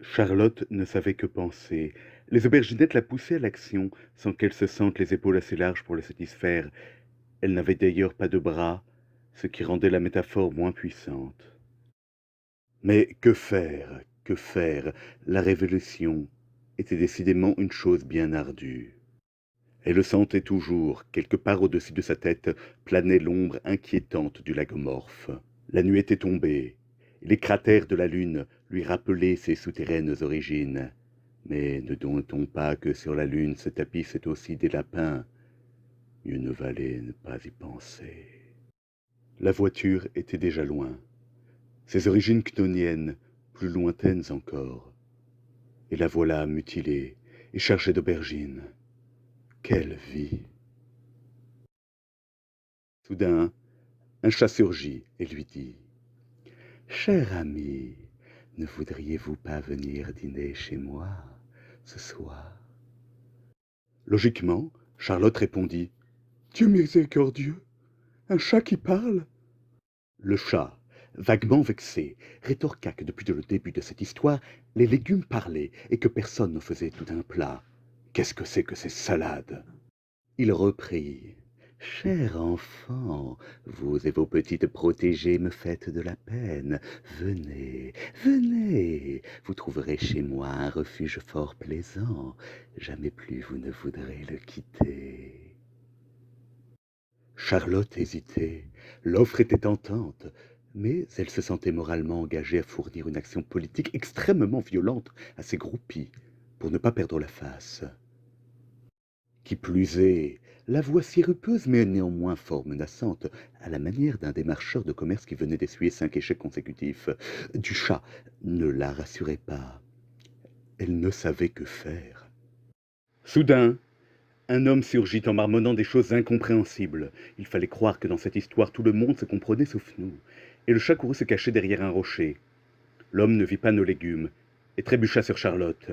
Charlotte ne savait que penser. Les auberginettes la poussaient à l'action, sans qu'elle se sente les épaules assez larges pour les satisfaire. Elle n'avait d'ailleurs pas de bras, ce qui rendait la métaphore moins puissante. Mais que faire? Que faire? La révolution était décidément une chose bien ardue. Elle le sentait toujours, quelque part au-dessus de sa tête planait l'ombre inquiétante du lagomorphe. La nuit était tombée, et les cratères de la lune lui rappelaient ses souterraines origines. Mais ne doute-t-on pas que sur la lune se tapissaient aussi des lapins? Mieux ne valait ne pas y penser. La voiture était déjà loin, ses origines cnoniennes plus lointaines encore. Et la voilà mutilée et chargée d'aubergines. Quelle vie! Soudain, un chat surgit et lui dit: Cher ami, ne voudriez-vous pas venir dîner chez moi ce soir? Logiquement, Charlotte répondit: Dieu miséricordieux, un chat qui parle? Le chat, vaguement vexé, rétorqua que depuis le début de cette histoire, les légumes parlaient et que personne ne faisait tout un plat. Qu'est-ce que c'est que ces salades? Il reprit: Cher enfant, vous et vos petites protégées me faites de la peine. Venez, venez, vous trouverez chez moi un refuge fort plaisant. Jamais plus vous ne voudrez le quitter. Charlotte hésitait. L'offre était tentante, mais elle se sentait moralement engagée à fournir une action politique extrêmement violente à ses groupies, pour ne pas perdre la face. Qui plus est, la voix sirupeuse mais néanmoins fort menaçante, à la manière d'un démarcheur de commerce qui venait d'essuyer 5 échecs consécutifs, du chat, ne la rassurait pas. Elle ne savait que faire. Soudain, un homme surgit en marmonnant des choses incompréhensibles. Il fallait croire que dans cette histoire tout le monde se comprenait sauf nous. Et le chat courut se cacher derrière un rocher. L'homme ne vit pas nos légumes et trébucha sur Charlotte.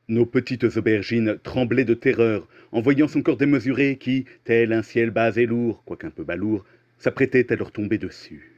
Nos petites aubergines tremblaient de terreur en voyant son corps démesuré qui, tel un ciel bas et lourd, quoiqu'un peu balourd, s'apprêtait à leur tomber dessus.